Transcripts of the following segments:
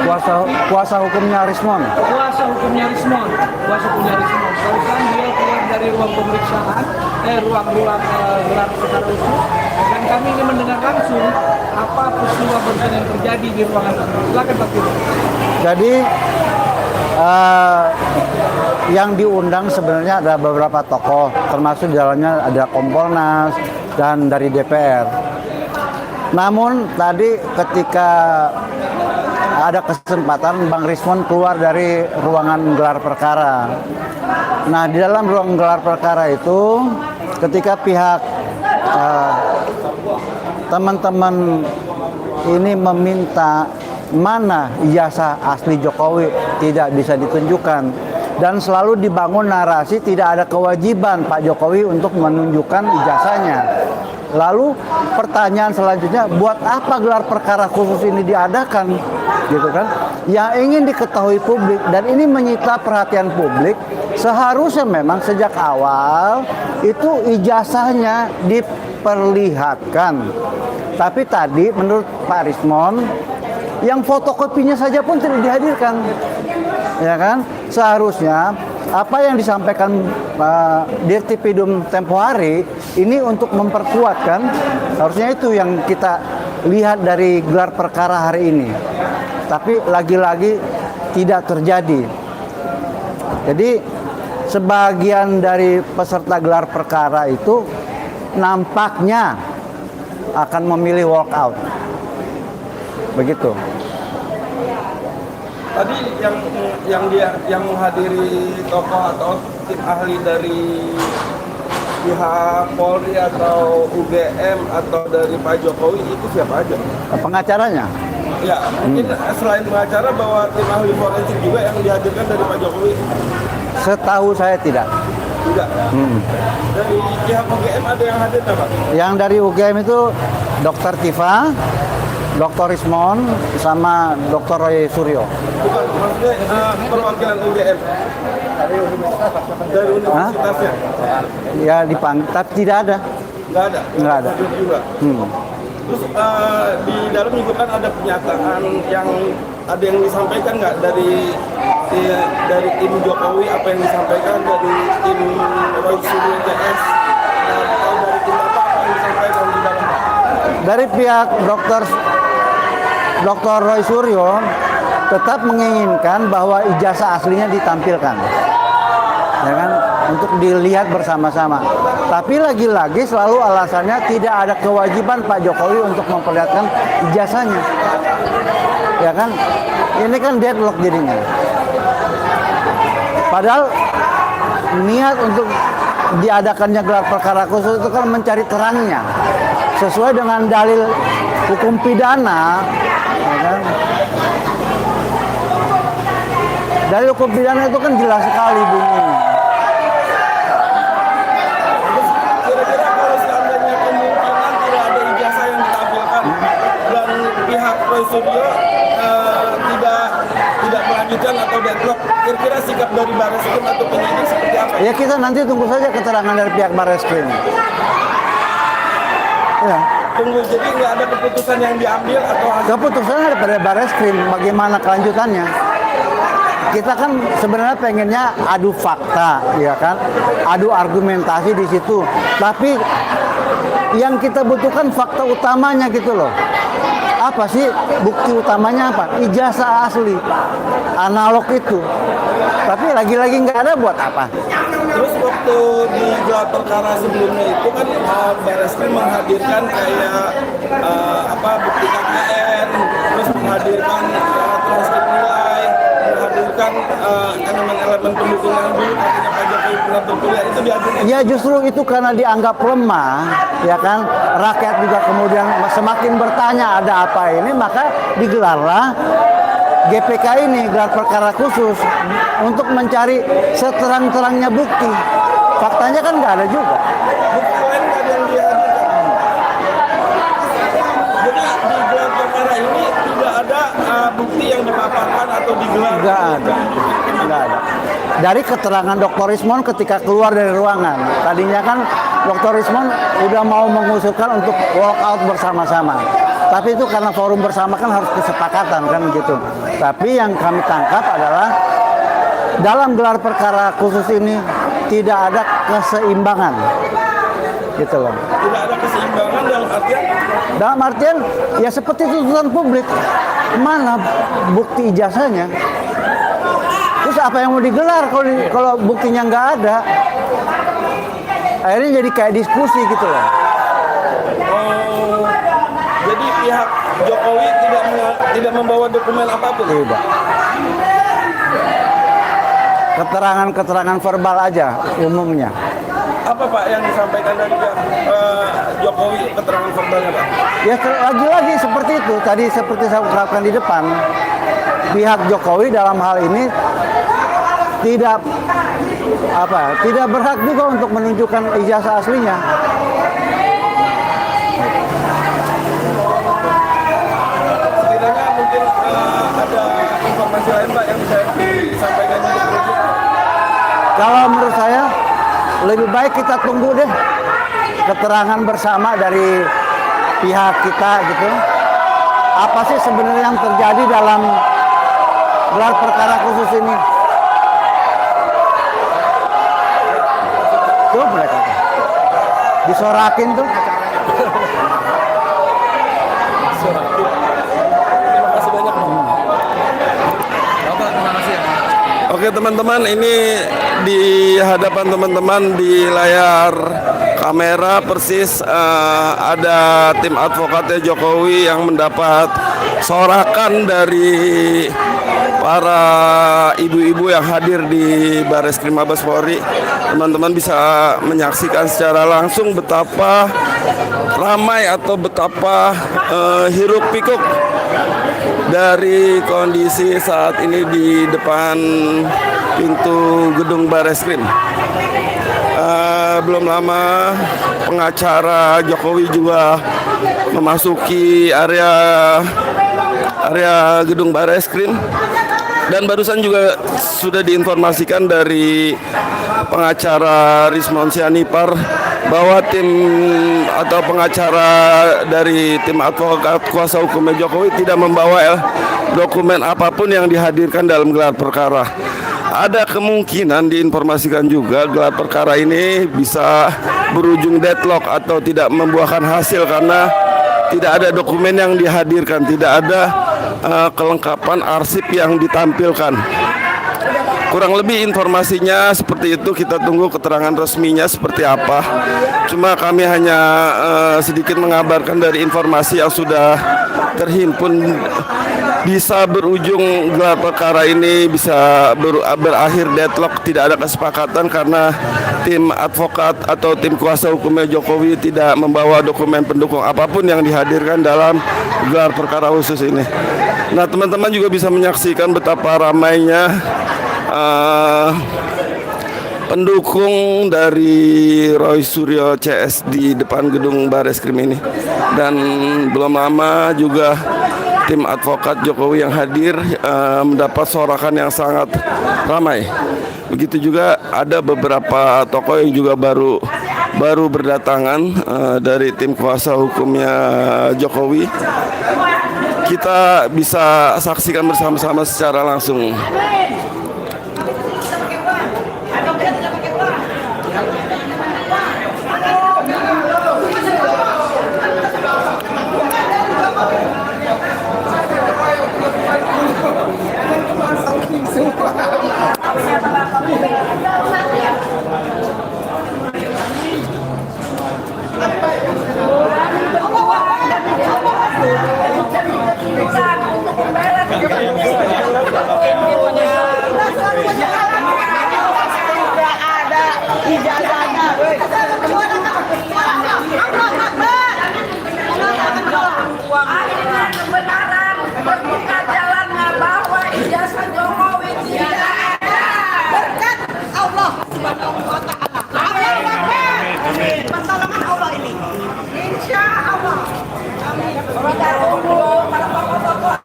kuasa hukumnya Rismon. Kuasa hukumnya Rismon. Barusan dia keluar dari ruang pemeriksaan, ruang gelar perkara khusus, dan kami ingin mendengar langsung apa peristiwa barusan yang terjadi di ruangan itu. Silakan Pak Tito. Jadi yang diundang sebenarnya ada beberapa tokoh, termasuk di dalamnya ada Kompolnas dan dari DPR. Namun tadi ketika ada kesempatan Bang Rismon keluar dari ruangan gelar perkara. Nah, di dalam ruang gelar perkara itu ketika pihak teman-teman ini meminta mana ijazah asli Jokowi tidak bisa ditunjukkan, dan selalu dibangun narasi tidak ada kewajiban Pak Jokowi untuk menunjukkan ijazahnya. Lalu pertanyaan selanjutnya, buat apa gelar perkara khusus ini diadakan, gitu kan? Yang ingin diketahui publik, dan ini menyita perhatian publik, seharusnya memang sejak awal itu ijazahnya diperlihatkan. Tapi tadi menurut Pak Rismon, yang fotokopinya saja pun tidak dihadirkan, ya kan? Seharusnya apa yang disampaikan Dirtipidum tempo hari ini untuk memperkuatkan, harusnya itu yang kita lihat dari gelar perkara hari ini. Tapi lagi-lagi tidak terjadi. Jadi sebagian dari peserta gelar perkara itu nampaknya akan memilih walkout. Begitu. Tadi yang menghadiri tokoh atau tim ahli dari pihak Polri atau UGM atau dari Pak Jokowi itu siapa aja? Pengacaranya? Ya, mungkin selain pengacara bahwa tim ahli forensik juga yang dihadirkan dari Pak Jokowi. Setahu saya tidak. Tidak. Dari pihak UGM ada yang hadir nggak, Pak? Yang dari UGM itu Dr. Tifa, Dr. Rismon, sama Dr. Roy Suryo. Bukan, maksudnya perwakilan UGM dari universitasnya. Ya dipanggil, tapi tidak ada. Nggak ada. Nggak ada. Hadir juga. Terus di dalam juga kan ada pernyataan yang ada yang disampaikan nggak dari tim Jokowi, apa yang disampaikan dari tim Roy Suryo CS atau dari tim apa yang disampaikan di dalam? Dari pihak Dr. Roy Suryo tetap menginginkan bahwa ijazah aslinya ditampilkan, ya kan, untuk dilihat bersama-sama. Tapi lagi-lagi selalu alasannya tidak ada kewajiban Pak Jokowi untuk memperlihatkan ijazahnya, ya kan. Ini kan deadlock jadinya. Padahal niat untuk diadakannya gelar perkara khusus itu kan mencari terangnya sesuai dengan dalil hukum pidana, ya kan? Dalil hukum pidana itu kan jelas sekali bunyinya. Kira-kira kalau seandainya kemungkinan tidak ada ijazah yang ditampilkan dan pihak Roy Suryo tidak melanjutkan atau deadlock, kira-kira sikap dari Barreskrim atau penyidik seperti apa? Ya kita nanti tunggu saja keterangan dari pihak Barreskrim. Ya. Tunggu, jadi nggak ada keputusan yang diambil atau Keputusan ada pada Barreskrim, bagaimana kelanjutannya. Kita kan sebenarnya pengennya adu fakta, ya kan, adu argumentasi di situ. Tapi yang kita butuhkan fakta utamanya gitu loh. Apa sih bukti utamanya apa? Ijazah asli, analog itu. Tapi lagi-lagi nggak ada, buat apa? Terus waktu di gelar perkara sebelumnya itu kan Barreskrim menghadirkan kayak bukti KKN, terus menghadirkan transkrip nilai, menghadirkan elemen pendukung yang dulu katanya Pak Jokowi pernah terpilih, itu dihadirkan. Ya justru itu karena dianggap lemah, ya kan, rakyat juga kemudian semakin bertanya ada apa ini, maka digelarlah GPK ini, gelar perkara khusus, untuk mencari seterang-terangnya bukti. Faktanya kan nggak ada juga. Bukti lain nggak ada yang dihadirkan. Jadi di gelar perkara ini tidak ada bukti yang dipaparkan atau digelar. Nggak ada. Nggak ada. Dari keterangan Dr. Rismon ketika keluar dari ruangan, tadinya kan Dr. Rismon udah mau mengusulkan untuk walk out bersama-sama. Tapi itu karena forum bersama kan harus kesepakatan kan gitu. Tapi yang kami tangkap adalah dalam gelar perkara khusus ini tidak ada keseimbangan, gitu loh. Tidak ada keseimbangan Dalam artian ya seperti tuntutan publik, mana bukti ijazahnya? Terus apa yang mau digelar kalau buktinya nggak ada? Akhirnya jadi kayak diskusi gitu loh. Oh, jadi pihak Jokowi tidak membawa dokumen apapun. Tidak. Keterangan-keterangan verbal aja umumnya. Apa Pak yang disampaikan dari pihak Jokowi, keterangan verbalnya Pak? Ya lagi-lagi seperti itu. Tadi seperti saya ungkapkan di depan, pihak Jokowi dalam hal ini tidak berhak juga untuk menunjukkan ijazah aslinya. Setidaknya mungkin ada informasi lain Pak yang bisa disampaikan untuk publik. Kalau menurut saya lebih baik kita tunggu deh keterangan bersama dari pihak kita gitu. Apa sih sebenarnya yang terjadi dalam gelar perkara khusus ini? Tuh mereka tuh. Disorakin tuh. Terima kasih banyak Pak. Terima kasih ya. Oke teman-teman, ini di hadapan teman-teman di layar kamera persis ada tim advokatnya Jokowi yang mendapat sorakan dari para ibu-ibu yang hadir di Barreskrim Mabes Polri. Teman-teman bisa menyaksikan secara langsung betapa ramai atau betapa hiruk pikuk dari kondisi saat ini di depan pintu gedung Barreskrim. Belum lama pengacara Jokowi juga memasuki area gedung Barreskrim, dan barusan juga sudah diinformasikan dari pengacara Rismon Sianipar bahwa tim atau pengacara dari tim advokat kuasa hukumnya Jokowi tidak membawa dokumen apapun yang dihadirkan dalam gelar perkara. Ada kemungkinan diinformasikan juga gelar perkara ini bisa berujung deadlock atau tidak membuahkan hasil karena tidak ada dokumen yang dihadirkan, tidak ada kelengkapan arsip yang ditampilkan. Kurang lebih informasinya seperti itu, kita tunggu keterangan resminya seperti apa. Cuma kami hanya sedikit mengabarkan dari informasi yang sudah terhimpun, bisa berujung gelar perkara ini bisa berakhir deadlock, tidak ada kesepakatan karena tim advokat atau tim kuasa hukumnya Jokowi tidak membawa dokumen pendukung apapun yang dihadirkan dalam gelar perkara khusus ini. Nah, teman-teman juga bisa menyaksikan betapa ramainya pendukung dari Roy Suryo CS di depan gedung Barreskrim ini. Dan belum lama juga tim advokat Jokowi yang hadir mendapat sorakan yang sangat ramai. Begitu juga ada beberapa tokoh yang juga baru berdatangan dari tim kuasa hukumnya Jokowi. Kita bisa saksikan bersama-sama secara langsung. Kebenaran membuka jalannya bahwa ijazah Jokowi tidak ada berkat Allah Subhanahu wa Ta'ala. Allahu Akbar. Pertolongan Allah ini. Insya Allah. Amin. Kita tunggu para tokoh-tokoh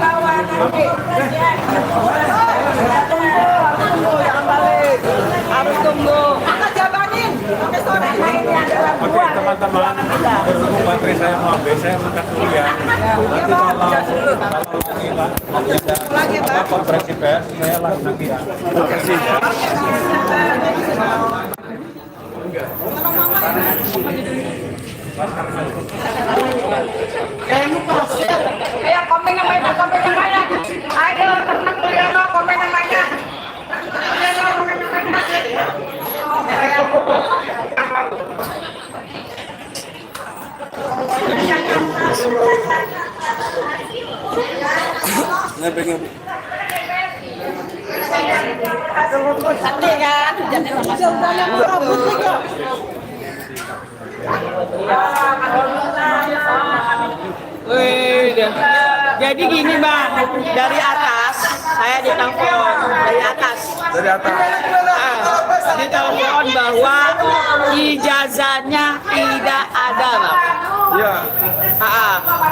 kawan nanti. Tunggu jangan balik. Harus tunggu. Kita jabanin. Sampai sore ini adalah buat teman-teman berhubung baterai saya mau habis, saya angkat dulu ya. Nanti kalau ada konferensi pers, saya langsung lagi ya. Terima kasih. Ayo komen yang banyak, komen yang banyak. Ayo tenang dulu, komen yang banyak. Santai kan? Jadi gini bang, dari atas saya ditelepon dari atas. Dari atas. Ditelepon bahwa ijazahnya tidak ada bang. Iya.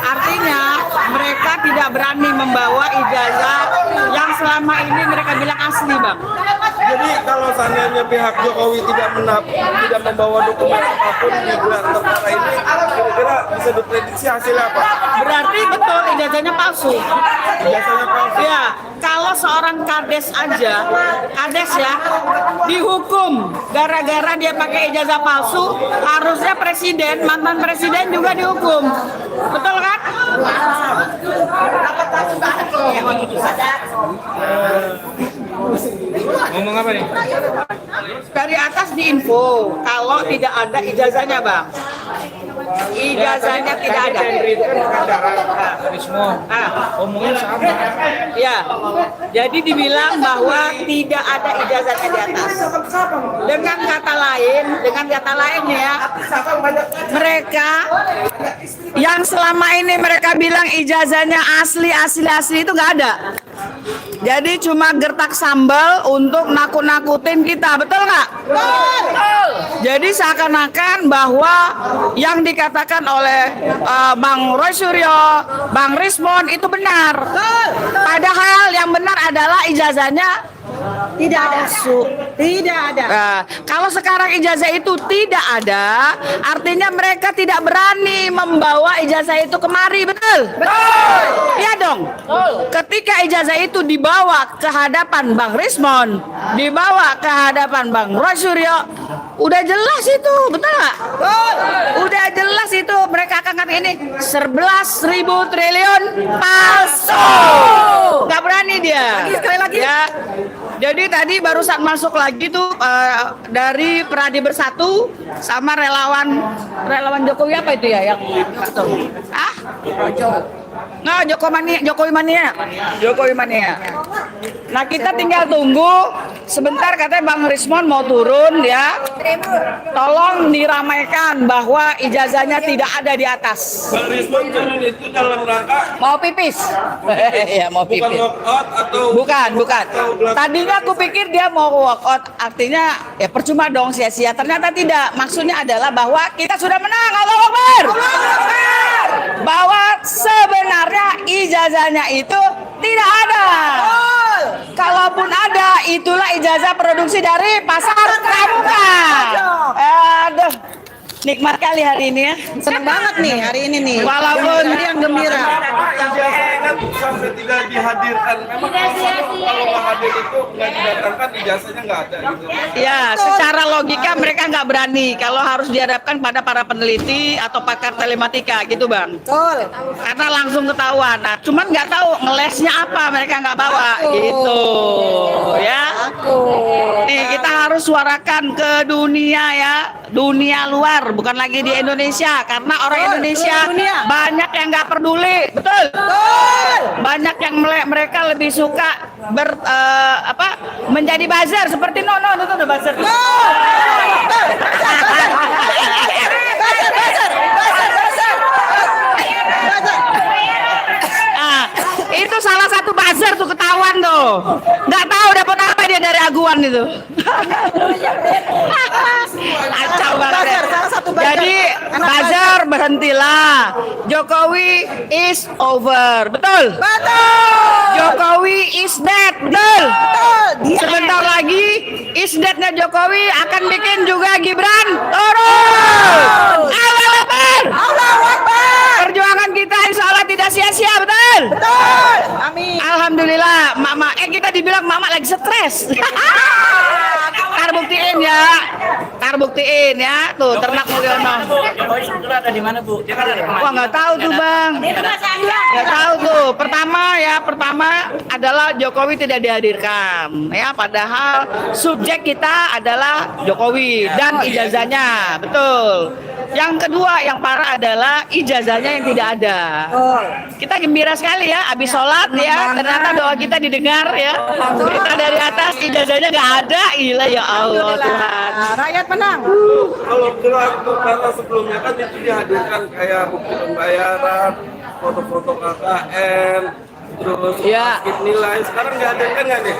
Artinya mereka tidak berani membawa ijazah yang selama ini mereka bilang asli bang. Jadi kalau seandainya pihak Jokowi tidak membawa dokumen apapun di gelar perkara ini, kira-kira bisa diprediksi hasilnya apa? Berarti betul ijazahnya palsu. Biasanya palsu. Ya, kalau seorang kades aja, kades ya, dihukum gara-gara dia pakai ijazah palsu, harusnya presiden, mantan presiden juga dihukum. Betul kan? Ngomong apa nih? Dari atas diinfo kalau tidak ada ijazahnya bang. Ijazahnya tidak ada. Itu kan bukan cara Rismo. Omongin sama. Ya, jadi dibilang bahwa tidak ada ijazahnya di atas. Dengan kata lain ya, mereka yang selama ini mereka bilang ijazahnya asli itu nggak ada. Jadi cuma gertak sambal untuk nakut-nakutin kita, betul nggak? Betul. Jadi seakan-akan bahwa yang dikatakan oleh Bang Roy Suryo, Bang Rismon itu benar. Padahal yang benar adalah ijazahnya tidak ada. Tidak ada. Nah, kalau sekarang ijazah itu tidak ada, artinya mereka tidak berani membawa ijazah itu kemari, betul? Betul. Iya dong. Betul. Ketika ijazah itu dibawa ke hadapan Bang Rismon, dibawa ke hadapan Bang Roy Suryo, udah jelas itu, betul nggak? Betul. Udah jelas itu mereka akan kata ini 11.000 triliun palsu. Nggak berani dia. Sekali lagi. Ya. Jadi tadi barusan masuk lagi tuh dari Peradi Bersatu sama relawan Jokowi apa itu ya yang Nah, Jokowi mania. Nah, kita tinggal tunggu sebentar, katanya Bang Rismon mau turun ya. Tolong diramaikan bahwa ijazahnya tidak ada di atas. Bang Rismon turun itu dalam rangka Mau pipis. Ya, mau bukan pipis. walkout atau Bukan. Tadinya aku pikir dia mau walk out, artinya ya percuma dong sia-sia. Ternyata tidak. Maksudnya adalah bahwa kita sudah menang. Allahu Akbar. Bahwa sebenarnya ijazahnya itu tidak ada. Kalaupun ada, itulah ijazah produksi dari pasar pramuka. Aduh, nikmat kali hari ini ya. Senang banget nih hari ini nih. Walaupun yang gembira. ijazahnya sampai tidak dihadirkan. Memang kalau nggak hadir itu nggak didatangkan, ijazahnya nggak ada gitu. Ya, secara logika mereka nggak berani kalau harus dihadapkan pada para peneliti atau pakar telematika gitu bang. Betul. Karena langsung ketahuan. Nah, cuman nggak tahu ngelesnya apa, mereka nggak bawa gitu. Ya. Nih kita harus suarakan ke dunia ya, dunia luar, bukan lagi di Indonesia, karena orang Indonesia banyak yang nggak peduli, betul. Banyak yang mereka lebih suka menjadi buzzer seperti no itu udah buzzer. Itu salah satu buzzer tuh ketahuan tuh. Nggak tahu dapat apa dia dari Agus mingguan itu. Kacau banget. Jadi buzzer berhentilah. Jokowi is over. Betul? Jokowi is dead. Betul? Sebentar lagi is dead-nya Jokowi akan bikin juga Gibran turun. Allahu Akbar. Perjuangan kita insya Allah tidak sia-sia. Betul? Amin. Alhamdulillah, Mama. Kita dibilang Mama lagi stres. Tar buktiin ya. Tuh, Ternak Mulyono. Jokowi sebetulnya ada di mana, Bu? Dia kan ada kemana? Wah, nggak tahu tuh, Bang. Nggak tahu tuh. Pertama adalah Jokowi tidak dihadirkan. Ya, padahal subjek kita adalah Jokowi dan ijazahnya. Betul. Yang kedua, yang parah adalah ijazahnya yang tidak ada. Kita gembira sekali ya, habis sholat ya, ternyata doa kita didengar ya. Kita dari atas ijazahnya nggak ada, gila ya Allah Tuhan. Rakyat menang. Kalau gelar perkara sebelumnya kan itu dihadirkan kayak bukti pembayaran, foto-foto KKN, terus bukti nilai. Sekarang nggak ada kan nggak nih?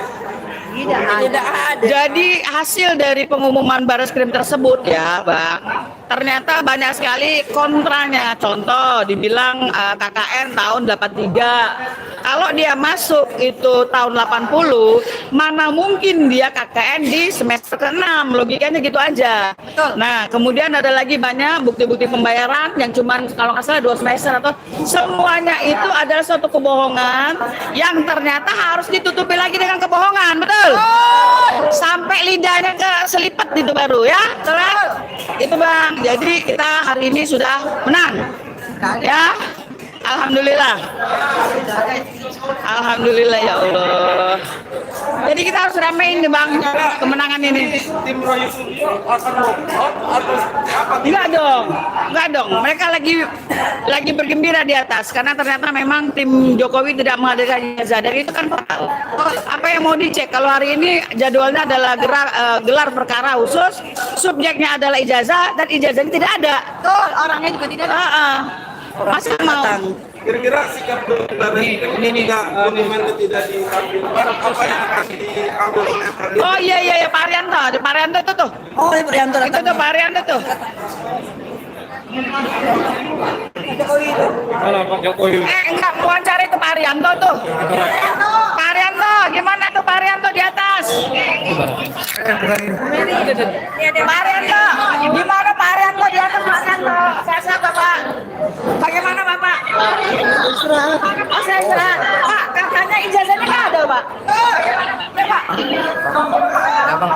Tidak ada. Jadi hasil dari pengumuman Barreskrim tersebut ya, Bang, ternyata banyak sekali kontranya. Contoh, dibilang KKN tahun 83. Kalau dia masuk itu tahun 80, mana mungkin dia KKN di semester ke-6? Logikanya gitu aja. Nah, kemudian ada lagi banyak bukti-bukti pembayaran yang cuman kalau nggak salah 2 semester atau semuanya itu adalah suatu kebohongan yang ternyata harus ditutupi lagi dengan kebohongan. Betul? Sampai lidahnya ke selipet itu baru ya. Betul? Itu Bang. Jadi kita hari ini sudah menang. Ya. Alhamdulillah. Alhamdulillah ya Allah. Jadi kita harus ramein nih Bang kemenangan ini. Tim Roy Suryo akan walkout atau apa? Enggak dong. Mereka lagi bergembira di atas karena ternyata memang tim Jokowi tidak menghadirkan ijazah. Dan itu kan fatal. Apa yang mau dicek? Kalau hari ini jadwalnya adalah gelar perkara khusus, subjeknya adalah ijazah dan ijazahnya tidak ada. Orangnya juga tidak ada. Masa mau? Kira-kira sikap dari ketika dokumennya tidak ditampilkan, apa yang akan diambil oleh Pak? Oh iya Pak Arianto, ada Pak Arianto itu tuh. Oh Pak Arianto itu tuh Pak Arianto tuh. Halo Pak Jokowi. Enggak mau cari itu Pak Arianto tuh. Pak Arianto, gimana tuh Pak Arianto di atas? Pak Arianto, gimana Pak Arianto di atas Pak Arianto? Saya Bapak. Bagaimana Bapak? Saya istirahat. Pak, katanya ijazahnya nggak ada Pak. Ya Pak.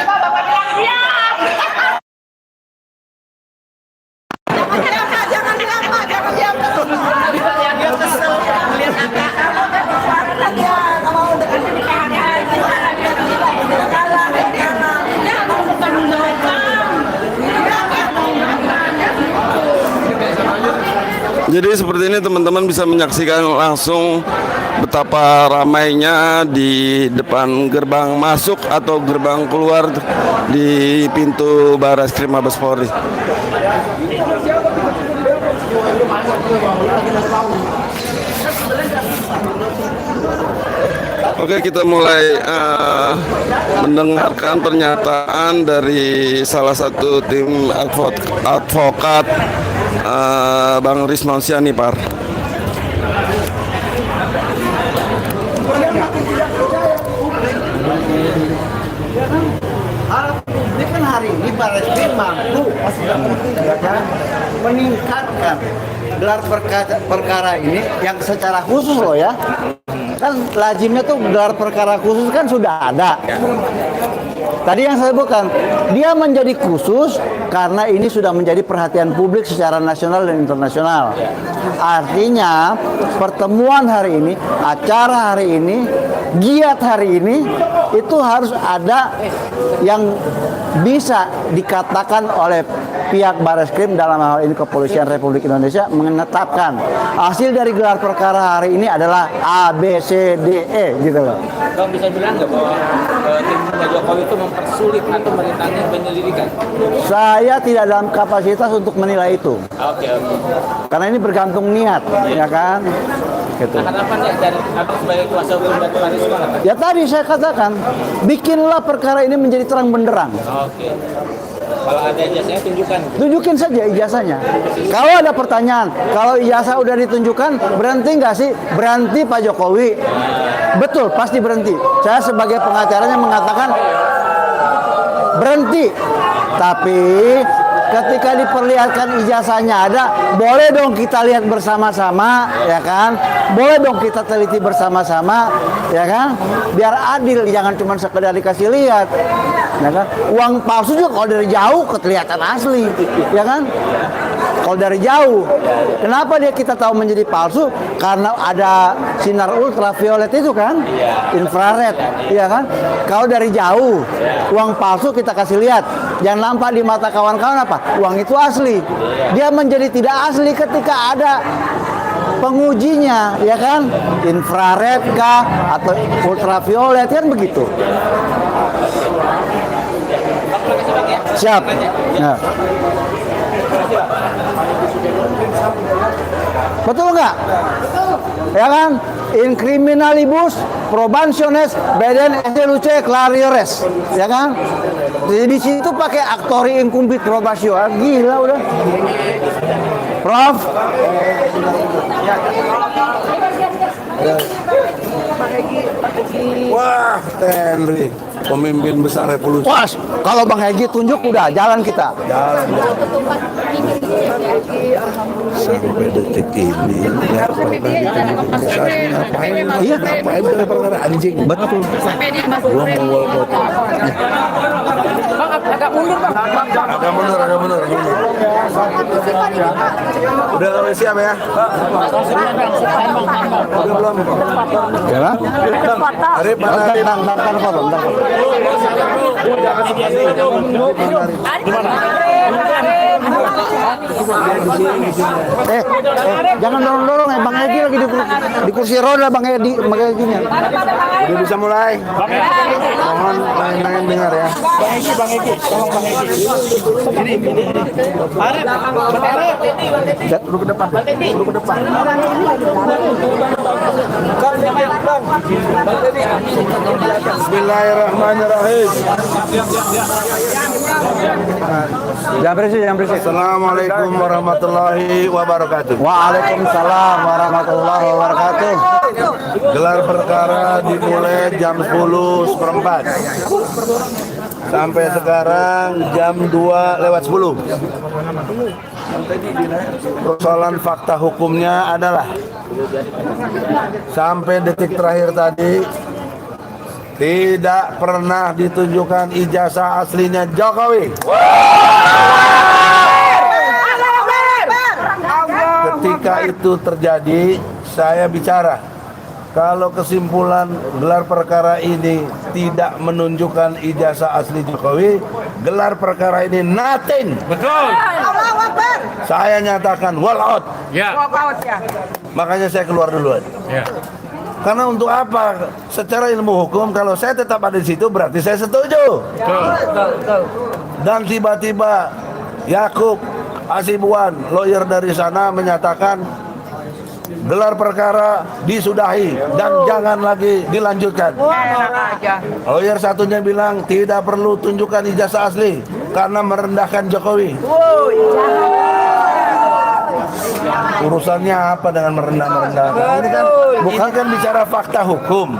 Bapak bilang diam. Jangan bilang Pak, jangan diam. Dia kesel melihat kakak. Dia nggak mau dengan Jadi seperti ini teman-teman bisa menyaksikan langsung betapa ramainya di depan gerbang masuk atau gerbang keluar di pintu Barreskrim Mabes Polri. Oke, kita mulai mendengarkan pernyataan dari salah satu tim advokat Bang Risman Sianipar. Ini kan hari ini Barreskrim mampu meningkatkan gelar perkara ini yang secara khusus loh ya. Kan lazimnya tuh gelar perkara khusus kan sudah ada. Tadi yang saya sebutkan, dia menjadi khusus karena ini sudah menjadi perhatian publik secara nasional dan internasional. Artinya pertemuan hari ini, acara hari ini, giat hari ini itu harus ada yang bisa dikatakan oleh pihak Barreskrim dalam hal ini Kepolisian Republik Indonesia menetapkan hasil dari gelar perkara hari ini adalah A, B, C, D, E gitu loh. Bang, bisa bilang nggak bahwa tim Jokowi itu mempersulit atau merintangi penyelidikan? Saya tidak dalam kapasitas untuk menilai itu. Oke. Karena ini bergantung niat, ya kan? Gitu. Nah, harapannya dari Abang sebagai kuasa hukum dari Karisma apa? Ya tadi saya katakan, bikinlah perkara ini menjadi terang benderang. Oke. Kalau ada ijazahnya tunjukkan. Tunjukin saja ijazahnya. Kalau ada pertanyaan, kalau ijazah udah ditunjukkan, berhenti nggak sih? Berhenti Pak Jokowi. Betul, pasti berhenti. Saya sebagai pengacaranya mengatakan berhenti. Tapi ketika diperlihatkan ijazahnya ada, boleh dong kita lihat bersama-sama, ya kan? Boleh dong kita teliti bersama-sama, ya kan? Biar adil, jangan cuma sekedar dikasih lihat, ya kan? Uang palsu juga kalau dari jauh kelihatan asli, ya kan? Kalau dari jauh, kenapa dia kita tahu menjadi palsu? Karena ada sinar ultraviolet itu kan, infrared, ya kan? Kalau dari jauh, uang palsu kita kasih lihat, jangan nampak di mata kawan-kawan apa? Uang itu asli. Dia menjadi tidak asli ketika ada pengujinya, ya kan? Infrared kah atau ultraviolet kan begitu. Siap. Nah. Betul nggak? Ya kan? In criminalibus probationes beden luce clariores, ya kan? Jadi di situ pakai actori incumbit probatio, gila udah. Prof. Wah, Henry, pemimpin besar revolusi. Wah, kalau Bang Hegi tunjuk udah jalan kita. Sampai detik ini, Iya, ngapain perkara anjing? betul. Gua mau foto. Agak mundur bang. Agak mundur. Udah kami siap ya? Udah belum? Ya kan? Arif, mana Arif? Ntar foto. Jangan dorong-dorong ya, Bang Edi lagi di kursi roda Bang Edi, Bang Edi-nya. Udah bisa mulai? Mohon main dengar ya. Duduk ke depan. Bismillahirrahmanirrahim. Jangan berisik. Assalamualaikum warahmatullahi wabarakatuh. Waalaikumsalam warahmatullahi wabarakatuh. Gelar perkara dimulai jam 10:04 sampai sekarang jam 2:10. Persoalan fakta hukumnya adalah sampai detik terakhir tadi tidak pernah ditunjukkan ijazah aslinya Jokowi. Ketika itu terjadi, saya bicara, kalau kesimpulan gelar perkara ini tidak menunjukkan ijazah asli Jokowi, gelar perkara ini nothing. Betul. Saya nyatakan wall out. Ya. Makanya saya keluar duluan. Ya. Karena untuk apa? Secara ilmu hukum, kalau saya tetap ada di situ berarti saya setuju. Dan tiba-tiba Yakub Asibuan, lawyer dari sana, menyatakan gelar perkara disudahi dan jangan lagi dilanjutkan. Lawyer satunya bilang tidak perlu tunjukkan ijazah asli karena merendahkan Jokowi. Urusannya apa dengan merendahkan? Ini kan bicara fakta hukum.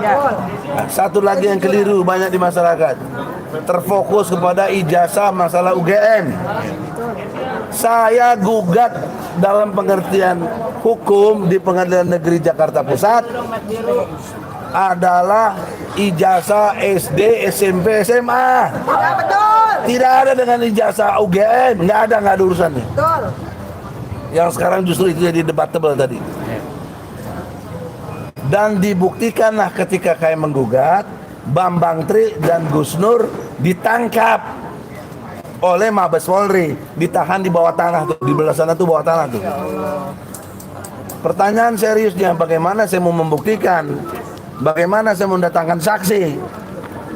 Satu lagi yang keliru banyak di masyarakat, terfokus kepada ijazah masalah UGM. Saya gugat dalam pengertian hukum di Pengadilan Negeri Jakarta Pusat adalah ijazah SD, SMP, SMA. Tidak ada dengan ijazah UGM, nggak ada urusannya. Yang sekarang justru itu jadi debatable tadi. Dan dibuktikanlah ketika kami menggugat, Bambang Tri dan Gus Nur ditangkap oleh Mabes Polri, ditahan di bawah tanah tuh, di belah sana tuh bawah tanah tuh. Pertanyaan seriusnya, bagaimana saya mau membuktikan? Bagaimana saya mendatangkan saksi?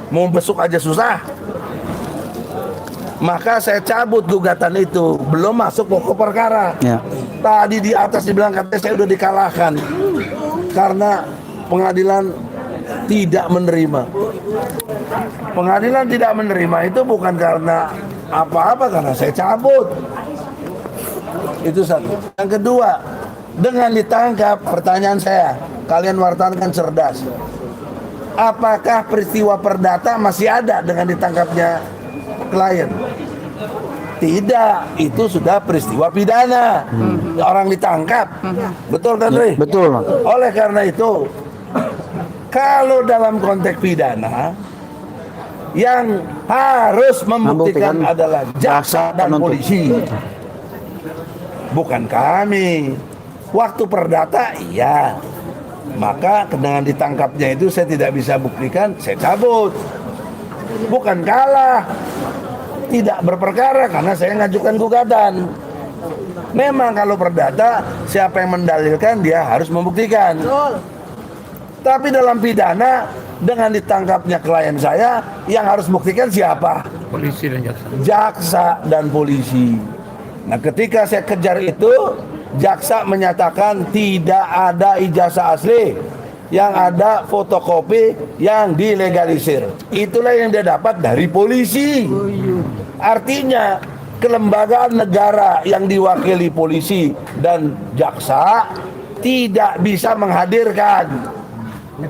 Mau besuk aja susah. Maka saya cabut gugatan itu, belum masuk pokok perkara. Ya. Tadi di atas dibilang katanya saya udah dikalahkan. karena pengadilan tidak menerima. Pengadilan tidak menerima itu bukan karena apa-apa, karena saya cabut. Itu satu. Yang kedua, dengan ditangkap, pertanyaan saya, kalian wartawan kan cerdas. Apakah peristiwa perdata masih ada dengan ditangkapnya klien? Tidak, itu sudah peristiwa pidana. Orang ditangkap. Betul kan, Ri? Betul. Oleh karena itu, kalau dalam konteks pidana, yang harus membuktikan adalah jaksa dan polisi, bukan kami. Waktu perdata, iya. Maka dengan ditangkapnya itu saya tidak bisa buktikan, saya cabut. Bukan kalah, tidak berperkara karena saya ngajukan gugatan. Memang kalau perdata, siapa yang mendalilkan dia harus membuktikan. Tapi dalam pidana, dengan ditangkapnya klien saya, yang harus buktikan siapa? Polisi dan jaksa. Jaksa dan polisi. Nah, ketika saya kejar itu, jaksa menyatakan tidak ada ijazah asli, yang ada fotokopi yang dilegalisir. Itulah yang dia dapat dari polisi. Artinya kelembagaan negara yang diwakili polisi dan jaksa tidak bisa menghadirkan.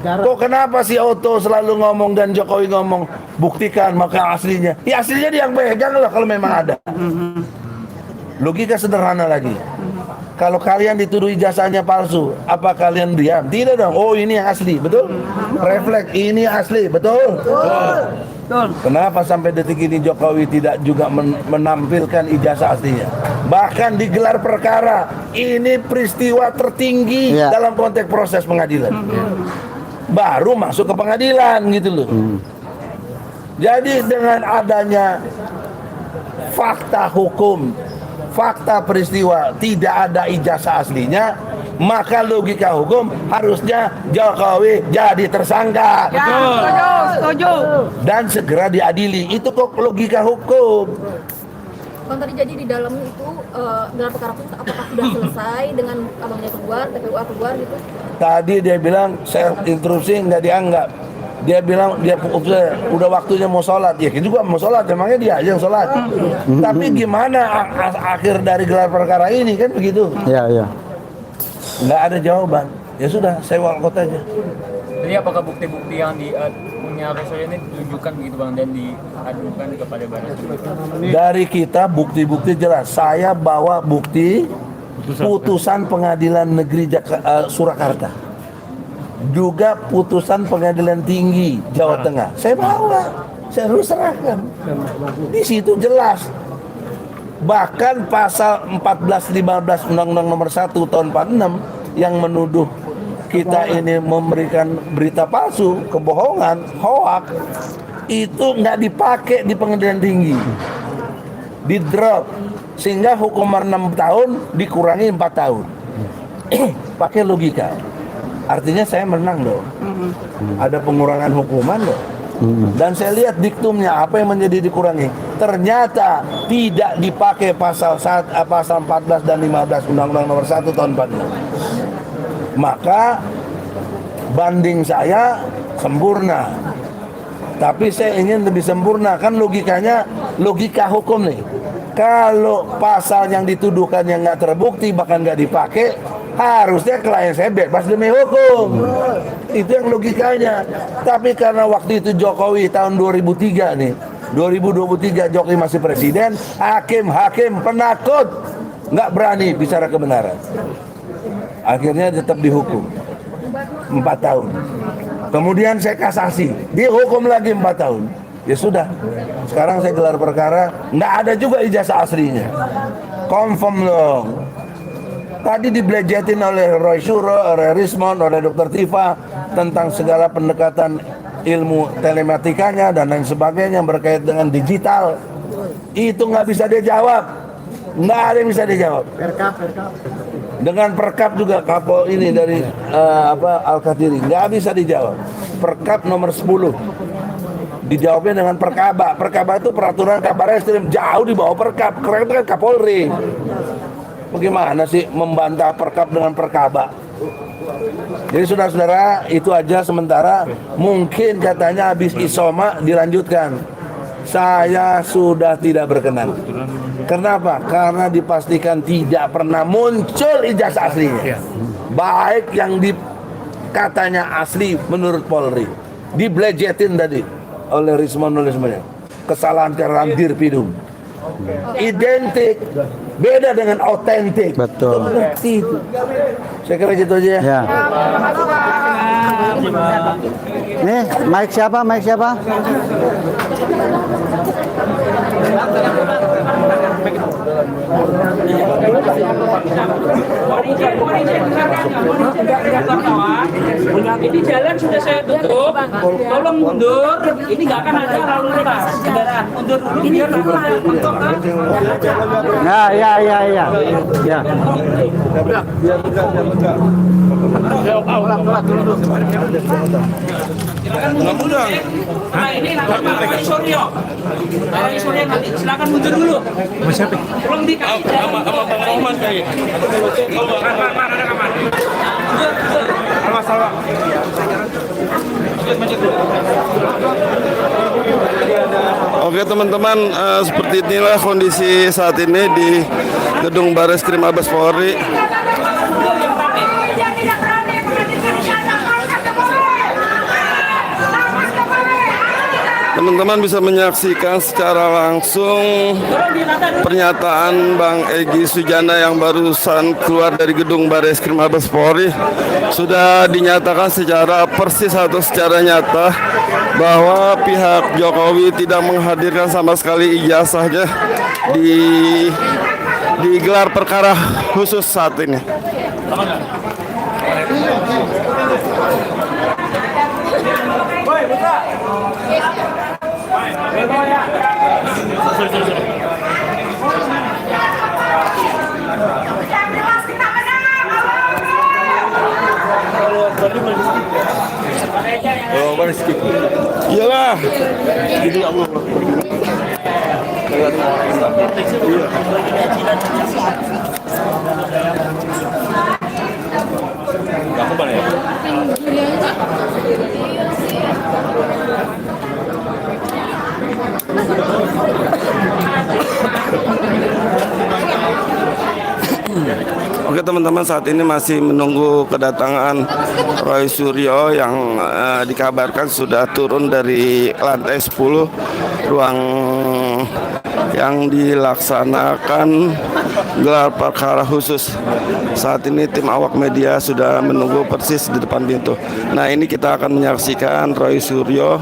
Kok kenapa si Otto selalu ngomong dan Jokowi ngomong buktikan maka aslinya? Ya aslinya dia yang pegang lah kalau memang ada. Logika sederhana lagi. Kalau kalian dituduh ijazahnya palsu, apa kalian diam? Tidak dong. Oh, ini yang asli, betul? Refleks ini asli, betul? Betul. Kenapa sampai detik ini Jokowi tidak juga menampilkan ijazah aslinya? Bahkan digelar perkara, ini peristiwa tertinggi dalam konteks proses pengadilan. Baru masuk ke pengadilan gitu loh. Jadi dengan adanya fakta hukum, fakta peristiwa tidak ada ijazah aslinya, maka logika hukum harusnya Jokowi jadi tersangka. Setuju. Dan segera diadili. Itu kok logika hukum. Bang, tadi jadi di dalam itu gelar perkara itu apakah sudah selesai dengan abangnya keluar, TPUA keluar gitu? Tadi dia bilang saya interupsi nggak dianggap. Dia bilang dia udah waktunya mau sholat. Ya kita juga mau sholat, emangnya dia aja yang sholat. Tapi gimana akhir dari gelar perkara ini kan begitu? Iya. Nggak ada jawaban. Ya sudah, saya walkout aja. Jadi apakah bukti-bukti yang punya Rosul ini ditunjukkan begitu Bang dan diadukan kepada Baris? Dari kita bukti-bukti jelas. Saya bawa bukti putusan pengadilan negeri Surakarta. Juga putusan pengadilan tinggi Jawa Tengah. Saya bawa, saya harus serahkan. Di situ jelas. Bahkan pasal 14-15 Undang-Undang Nomor 1 Tahun 46 yang menuduh kita ini memberikan berita palsu, kebohongan, hoak, itu nggak dipakai di pengadilan tinggi, di drop, sehingga hukuman 6 tahun dikurangi 4 tahun. Pakai logika. Artinya saya menang loh. Ada pengurangan hukuman loh. Dan saya lihat diktumnya apa yang menjadi dikurangi. Ternyata tidak dipakai pasal 14 dan 15 Undang-Undang Nomor 1 Tahun 46. Maka banding saya sempurna. Tapi saya ingin lebih sempurna. Kan logikanya logika hukum nih. Kalau pasal yang dituduhkan yang nggak terbukti bahkan nggak dipakai, harusnya klien saya bebas demi hukum. Itu yang logikanya. Tapi karena waktu itu Jokowi tahun 2003 nih, 2023 Jokowi masih presiden, hakim-hakim penakut, nggak berani bicara kebenaran. Akhirnya tetap dihukum 4 tahun. Kemudian saya kasasi, dihukum lagi 4 tahun. Ya sudah, sekarang saya gelar perkara, nggak ada juga ijazah aslinya. Confirm dong. Tadi dibelejetin oleh Roy Suro, oleh Rismond, oleh Dr. Tifa tentang segala pendekatan ilmu telematikanya dan lain sebagainya yang berkait dengan digital. Itu nggak bisa dia jawab, nggak ada yang bisa dia jawab. Dengan perkap juga kapol ini dari Al-Katiri nggak bisa dijawab. Perkap nomor 10 dijawabnya dengan perkaba. Perkaba itu peraturan kabar reskrim, jauh di bawah perkap. Karena itu kan Kapolri. Bagaimana sih membantah perkap dengan perkaba? Jadi saudara-saudara, itu aja sementara. Mungkin katanya habis isoma dilanjutkan. Saya sudah tidak berkenan. Kenapa? Karena dipastikan tidak pernah muncul ijazah aslinya. Baik yang katanya asli menurut Polri, diblejetin tadi oleh Rismon semuanya. Kesalahan dirpidum. Identik, beda dengan autentik. Betul. Itu. Saya kira gitu aja ya. Nih, mic siapa? Mic siapa? Ini jalan sudah saya tutup, tolong mundur. Ini nggak akan ada lalu lintas kendaraan. Mundur dulu biar mentok kan. Ya. Silakan mundur dulu. Nah ini nanti Pak Suryo. Pak Suryo nanti silakan mundur dulu. Tolong dikasih jalan. Oke teman-teman, seperti inilah kondisi saat ini di gedung Bareskrim Mabes Polri. Teman-teman bisa menyaksikan secara langsung pernyataan Bang Egy Sujana yang barusan keluar dari gedung Bareskrim Mabes Polri. Sudah dinyatakan secara persis atau secara nyata bahwa pihak Jokowi tidak menghadirkan sama sekali ijazahnya di gelar perkara khusus saat ini. Iyalah. Oke teman-teman, saat ini masih menunggu kedatangan Roy Suryo yang dikabarkan sudah turun dari lantai 10 ruang yang dilaksanakan gelar perkara khusus. Saat ini tim awak media sudah menunggu persis di depan pintu. Nah ini kita akan menyaksikan Roy Suryo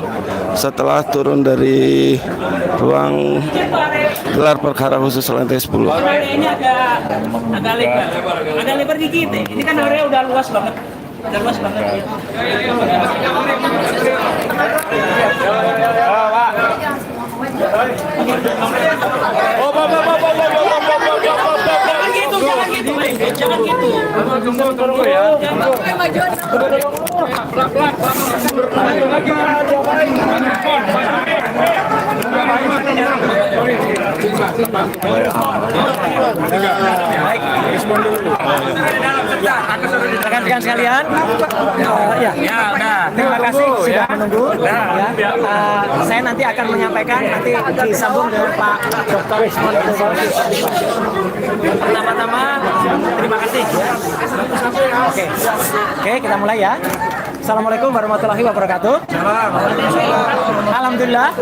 setelah turun dari ruang gelar perkara khusus lantai 10. Ini agak lebar dikit. Ini kan area udah luas banget. Udah luas banget. Jangan gitu. Rekan-rekan sekalian, terima kasih sudah menunggu. Saya nanti akan menyampaikan, nanti disambung dengan Pak Dr. Rismon. Pertama-tama, terima kasih. Oke, kita mulai ya. Assalamualaikum warahmatullahi wabarakatuh. Alhamdulillah,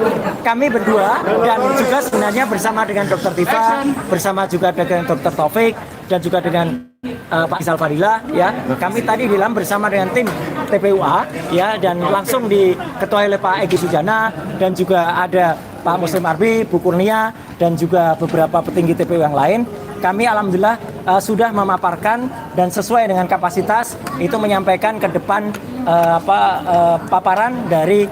kami berdua dan juga sebenarnya bersama dengan Dr. Tifa, bersama juga dengan Dr. Taufik dan juga dengan Pak Isal Fadila, ya. Kami tadi bilang bersama dengan tim TPUA, ya, dan langsung diketuai oleh Pak Egy Sujana dan juga ada Pak Muslim Arbi, Bu Kurnia dan juga beberapa petinggi TPU yang lain. Kami alhamdulillah sudah memaparkan dan sesuai dengan kapasitas itu menyampaikan ke depan paparan dari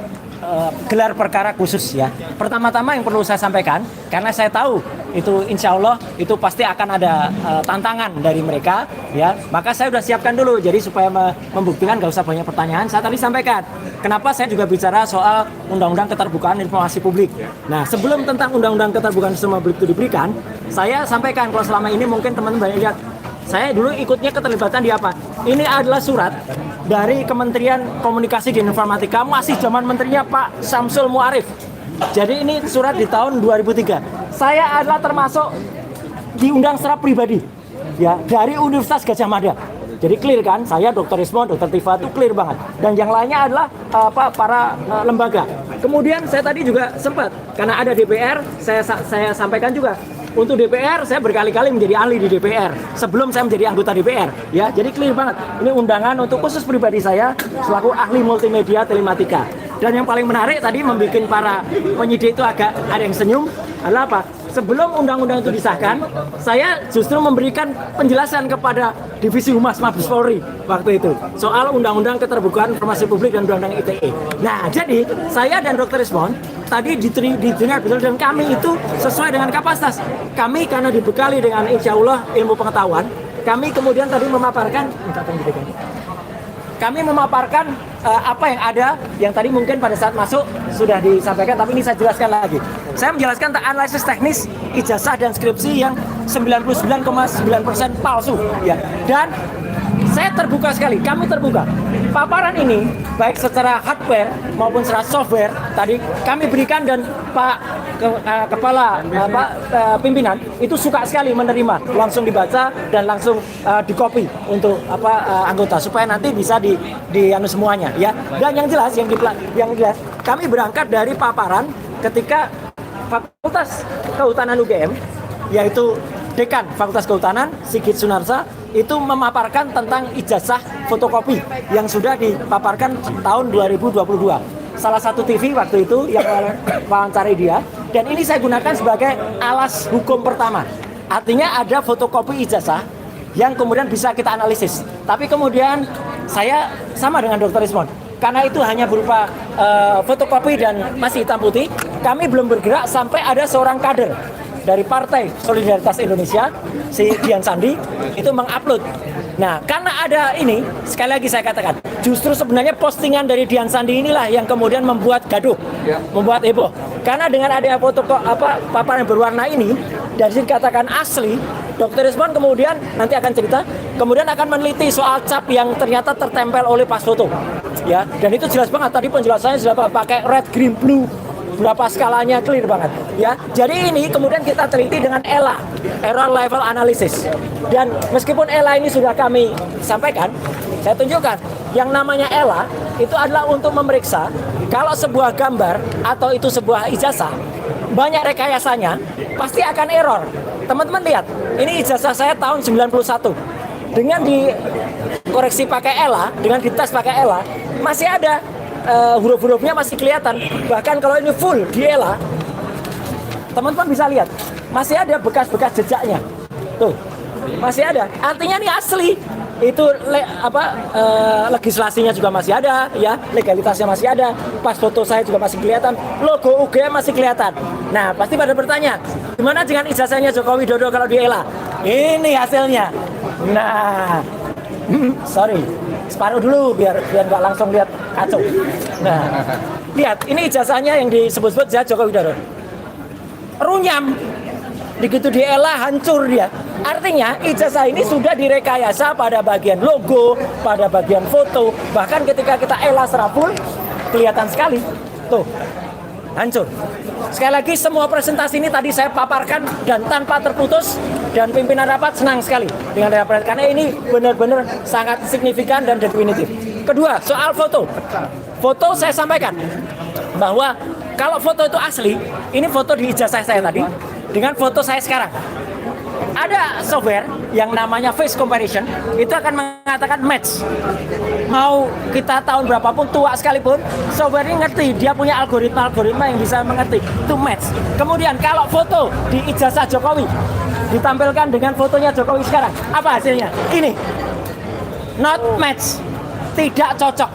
gelar perkara khusus ya. Pertama-tama yang perlu saya sampaikan, karena saya tahu itu insya Allah itu pasti akan ada tantangan dari mereka ya, maka saya sudah siapkan dulu. Jadi supaya membuktikan gak usah banyak pertanyaan, saya tadi sampaikan kenapa saya juga bicara soal Undang-Undang Keterbukaan Informasi Publik. Nah sebelum tentang Undang-Undang Keterbukaan Informasi Publik itu diberikan, saya sampaikan kalau selama ini mungkin teman-teman banyak lihat Saya dulu ikutnya keterlibatan di apa? Ini adalah surat dari Kementerian Komunikasi dan Informatika, masih zaman menterinya Pak Syamsul Muarif. Jadi ini surat di tahun 2003. Saya adalah termasuk diundang secara pribadi, ya, dari Universitas Gadjah Mada. Jadi clear kan, saya Dr. Ismon, Dr. Tifa itu clear banget. Dan yang lainnya adalah para lembaga. Kemudian saya tadi juga sempat, karena ada DPR, saya sampaikan juga. Untuk DPR, saya berkali-kali menjadi ahli di DPR sebelum saya menjadi anggota DPR. Ya, jadi clear banget. Ini undangan untuk khusus pribadi saya selaku ahli multimedia telematika. Dan yang paling menarik tadi membuat para penyidik itu agak ada yang senyum adalah apa? Sebelum undang-undang itu disahkan, saya justru memberikan penjelasan kepada Divisi Humas Mabes Polri waktu itu soal Undang-Undang Keterbukaan Informasi Publik dan Undang-Undang ITE. Nah, jadi saya dan Dr. Ismon tadi didengar betul, dan kami itu sesuai dengan kapasitas. Kami karena dibekali dengan insya Allah ilmu pengetahuan, kami kemudian tadi memaparkan apa yang ada, yang tadi mungkin pada saat masuk sudah disampaikan, tapi ini saya jelaskan lagi. Saya menjelaskan tentang analisis teknis ijazah dan skripsi yang 99,9% palsu, ya. Dan saya terbuka sekali, kami terbuka. Paparan ini baik secara hardware maupun secara software tadi kami berikan, dan Pak Kepala Pimpinan itu suka sekali menerima, langsung dibaca dan langsung di-copy untuk anggota supaya nanti bisa di semuanya, ya. Dan yang jelas kami berangkat dari paparan ketika Fakultas Kehutanan UGM, yaitu Dekan Fakultas Kehutanan Sigit Sunarsa, itu memaparkan tentang ijazah fotokopi yang sudah dipaparkan tahun 2022. Salah satu TV waktu itu yang wawancari dia, dan ini saya gunakan sebagai alas hukum pertama. Artinya ada fotokopi ijazah yang kemudian bisa kita analisis. Tapi kemudian saya sama dengan Dr. Ismon, karena itu hanya berupa fotokopi dan masih hitam putih, kami belum bergerak sampai ada seorang kader dari Partai Solidaritas Indonesia, si Dian Sandi, itu mengupload. Nah, karena ada ini, sekali lagi saya katakan, justru sebenarnya postingan dari Dian Sandi inilah yang kemudian membuat gaduh, membuat heboh. Karena dengan adanya foto paparan berwarna ini, dan dikatakan asli, Dr. Ismon kemudian nanti akan cerita, kemudian akan meneliti soal cap yang ternyata tertempel oleh pas foto, ya. Dan itu jelas banget tadi penjelasannya sudah pakai red, green, blue, berapa skalanya clear banget, ya. Jadi ini kemudian kita teliti dengan ELA, Error Level Analysis. Dan meskipun ELA ini sudah kami sampaikan, saya tunjukkan yang namanya ELA itu adalah untuk memeriksa kalau sebuah gambar atau itu sebuah ijazah banyak rekayasanya pasti akan error. Teman-teman lihat, ini ijazah saya tahun 91. Dengan dikoreksi pakai ELA, dengan dites pakai ELA, masih ada huruf-hurufnya masih kelihatan. Bahkan kalau ini full di ELA, teman-teman bisa lihat, masih ada bekas-bekas jejaknya. Tuh, masih ada. Artinya ini asli. Itu legislasinya juga masih ada, ya, legalitasnya masih ada, pas foto saya juga masih kelihatan, logo UGM masih kelihatan. Nah, pasti pada bertanya, gimana dengan ijazahnya Joko Widodo kalau di ELA? Ini hasilnya. Nah, sorry, separuh dulu biar nggak langsung lihat kacau. Nah, lihat, ini ijazahnya yang disebut-sebut Joko Widodo. Runyam. Begitu di ELA hancur dia. Artinya ijazah ini sudah direkayasa pada bagian logo, pada bagian foto. Bahkan ketika kita ELA secara full, kelihatan sekali. Tuh, hancur. Sekali lagi semua presentasi ini tadi saya paparkan dan tanpa terputus. Dan pimpinan rapat senang sekali dengan rapat karena ini benar-benar sangat signifikan dan definitif. Kedua, soal foto. Foto saya sampaikan bahwa kalau foto itu asli, ini foto di ijazah saya tadi dengan foto saya sekarang. Ada software yang namanya face comparison, itu akan mengatakan match. Mau kita tahun berapapun, tua sekalipun, software ini ngerti, dia punya algoritma yang bisa mengerti, itu match. Kemudian kalau foto di ijazah Jokowi ditampilkan dengan fotonya Jokowi sekarang, apa hasilnya? Ini not match, tidak cocok.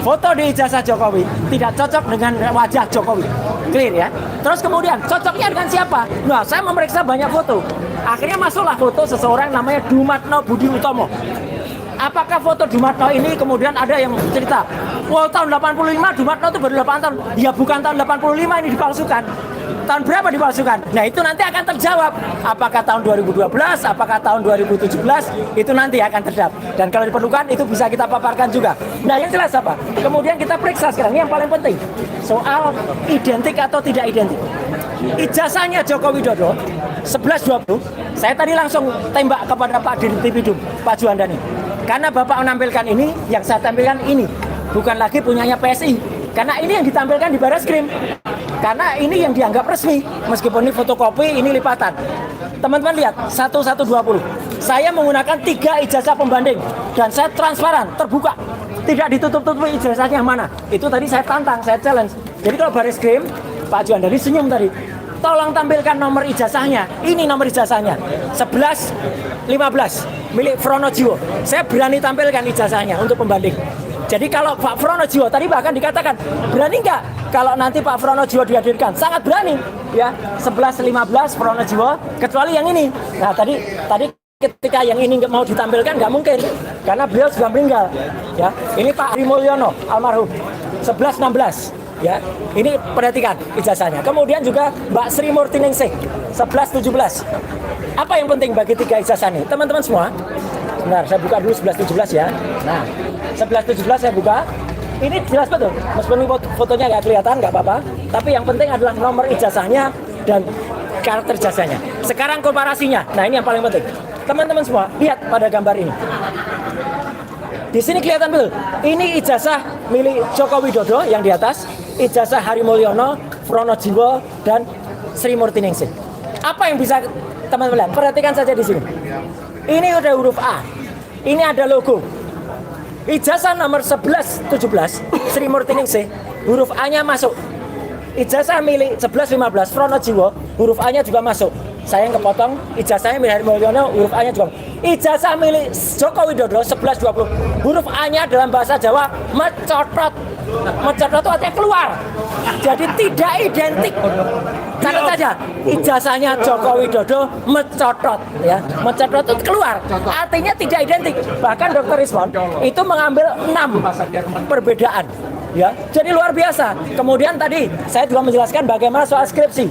Foto di ijazah Jokowi tidak cocok dengan wajah Jokowi. Clear ya? Terus kemudian cocoknya dengan siapa? Nah, saya memeriksa banyak foto. Akhirnya masuklah foto seseorang namanya Dumatno Budi Utomo. Apakah foto Dumatno ini kemudian ada yang cerita, wow, tahun 85 Dumatno itu baru 8 tahun. Ya bukan tahun 85, ini dipalsukan. tahun berapa dipalsukan? Nah itu nanti akan terjawab. Apakah tahun 2012, apakah tahun 2017, itu nanti akan terjawab. Dan kalau diperlukan itu bisa kita paparkan juga. Nah yang jelas apa? Kemudian kita periksa sekarang, ini yang paling penting. Soal identik atau tidak identik. Ijazahnya Joko Widodo 1120, saya tadi langsung tembak kepada Pak Dirtipidum, Pak Juandani. Karena Bapak menampilkan ini, yang saya tampilkan ini. Bukan lagi punyanya PSI. Karena ini yang ditampilkan di Barreskrim. Karena ini yang dianggap resmi. Meskipun ini fotokopi, ini lipatan. Teman-teman lihat, 1120. Saya menggunakan 3 ijazah pembanding. Dan saya transparan, terbuka. Tidak ditutup-tutupi ijazahnya mana. Itu tadi saya tantang, saya challenge. Jadi kalau Barreskrim, Pak Juandani senyum tadi. Tolong tampilkan nomor ijazahnya. Ini nomor ijazahnya. 1115 milik Fronojiwo. Saya berani tampilkan ijazahnya untuk pembanding. Jadi kalau Pak Fronojiwo tadi bahkan dikatakan berani nggak kalau nanti Pak Fronojiwo dihadirkan? Sangat berani, ya. 1115 Fronojiwo kecuali yang ini. Nah tadi ketika yang ini nggak mau ditampilkan nggak mungkin karena beliau sudah meninggal. Ya, ini Pak Hari Mulyono almarhum 1116. Ya, ini perhatikan ijazahnya. Kemudian juga Mbak Sri Murtiningsih 1117. Apa yang penting bagi 3 ijazah ini? Teman-teman semua, sebentar saya buka dulu 1117 ya. Nah, 1117 saya buka. Ini jelas betul. Meskipun fotonya nggak kelihatan, nggak apa-apa. Tapi yang penting adalah nomor ijazahnya dan karakter ijazahnya. Sekarang komparasinya. Nah, ini yang paling penting. Teman-teman semua, lihat pada gambar ini. Di sini kelihatan betul. Ini ijazah milik Joko Widodo yang di atas. Ijazah Hari Mulyono, Fronojiwo, dan Sri Murtiningsih. Apa yang bisa teman-teman lihat? Perhatikan saja di sini. Ini udah huruf A. Ini ada logo. Ijazah nomor 1117 Sri Murtiningsih, huruf A-nya masuk. Ijazah milik 1115 Fronojiwo, huruf A-nya juga masuk. Saya yang kepotong, ijazahnya milik Hari Mulyono, huruf A-nya juga. Ijazah milik Joko Widodo 1120, huruf A-nya dalam bahasa Jawa mencotot. Mencotot itu artinya keluar. Jadi tidak identik. Catat saja, ijazahnya Joko Widodo mencotot, ya. Mencotot itu keluar. Artinya tidak identik. Bahkan Dr. Rismon itu mengambil 6 perbedaan. Ya, jadi luar biasa. Kemudian tadi saya juga menjelaskan bagaimana soal skripsi.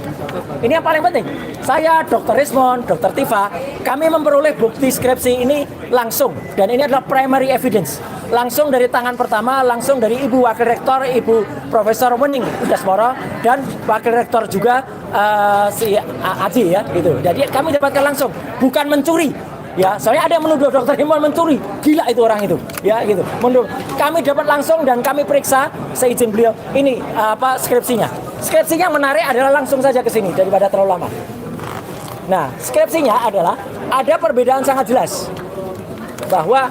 Ini yang paling penting. Saya, Dr. Rismon, Dr. Tifa, kami memperoleh bukti skripsi ini langsung. Dan ini adalah primary evidence. Langsung dari tangan pertama, langsung dari Ibu Wakil Rektor, Ibu Profesor Wening Udasmoro, dan Wakil Rektor juga si Aji, ya, gitu. Jadi kami dapatkan langsung, bukan mencuri. Ya, soalnya ada yang menuduh Dr. Himon mencuri. Gila itu orang itu. Ya, gitu. Menuduh. Kami dapat langsung dan kami periksa seizin beliau. Ini skripsinya. Skripsinya yang menarik adalah langsung saja ke sini daripada terlalu lama. Nah, skripsinya adalah ada perbedaan sangat jelas bahwa